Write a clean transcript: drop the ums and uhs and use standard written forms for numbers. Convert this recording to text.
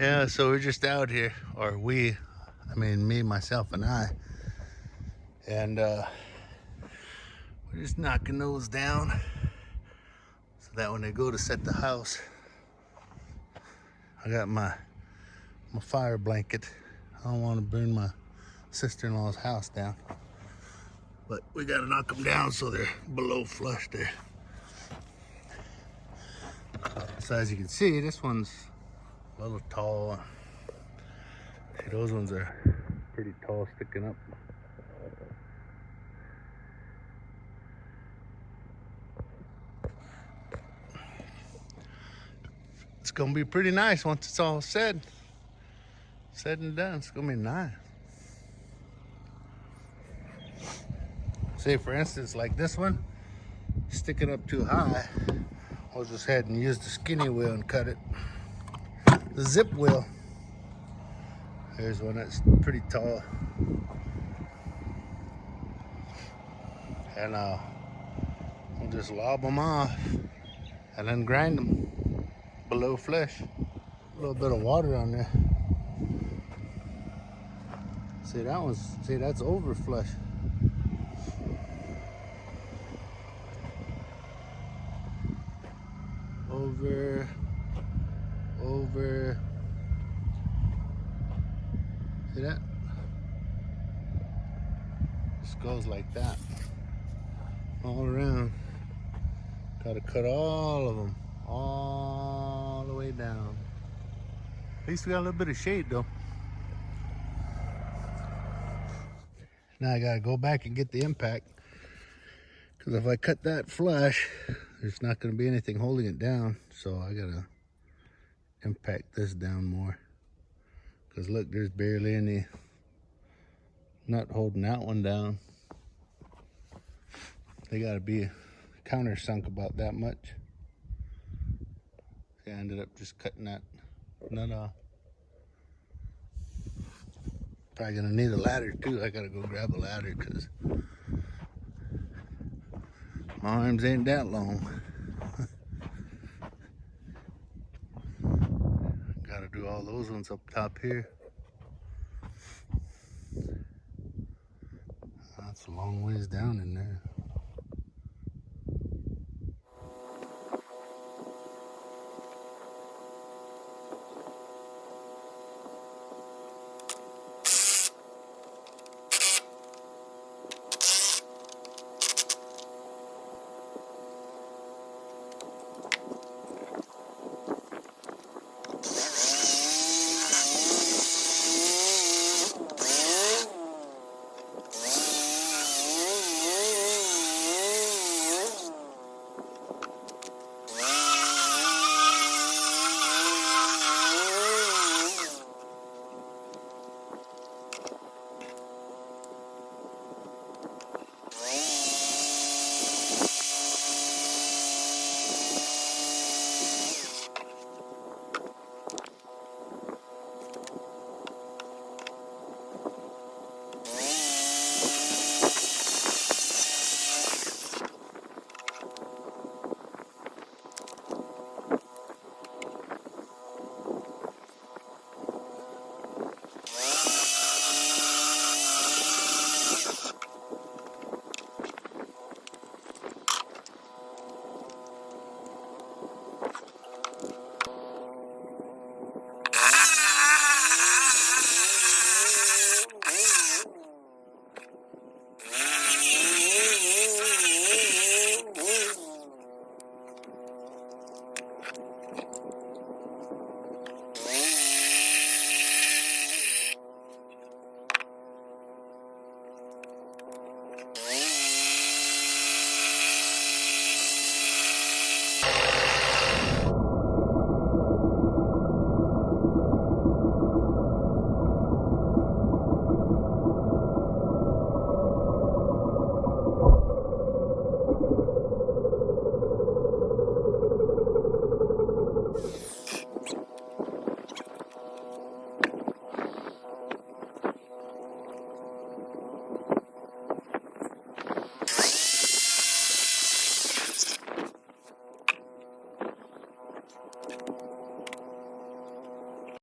Yeah, so we're just out here, or I mean me, myself, and I, and we're just knocking those down so that when they go to set the house, I got my fire blanket. I don't want to burn my sister-in-law's house down, but we gotta knock them down so they're below flush there. So as you can see, this one's a little tall. See, those ones are pretty tall, sticking up. It's gonna be pretty nice once it's all said and done. It's gonna be nice. Say for instance, like this one, sticking up too high, I'll just head and use the skinny wheel and cut it. The zip wheel. Here's one that's pretty tall. And we'll just lob them off and then grind them below flesh. A little bit of water on there. See, that's over flush. Over. See that? Just goes like that. All around. Gotta cut all of them. All the way down. At least we got a little bit of shade though. Now I gotta go back and get the impact. Because if I cut that flush, there's not gonna be anything holding it down. So I gotta impact this down more. Because look, there's barely any nut holding that one down. They gotta be countersunk about that much. I ended up just cutting that nut off. Probably gonna need a ladder too. I gotta go grab a ladder because my arms ain't that long. Gotta do all those ones up top here. That's a long ways down in there.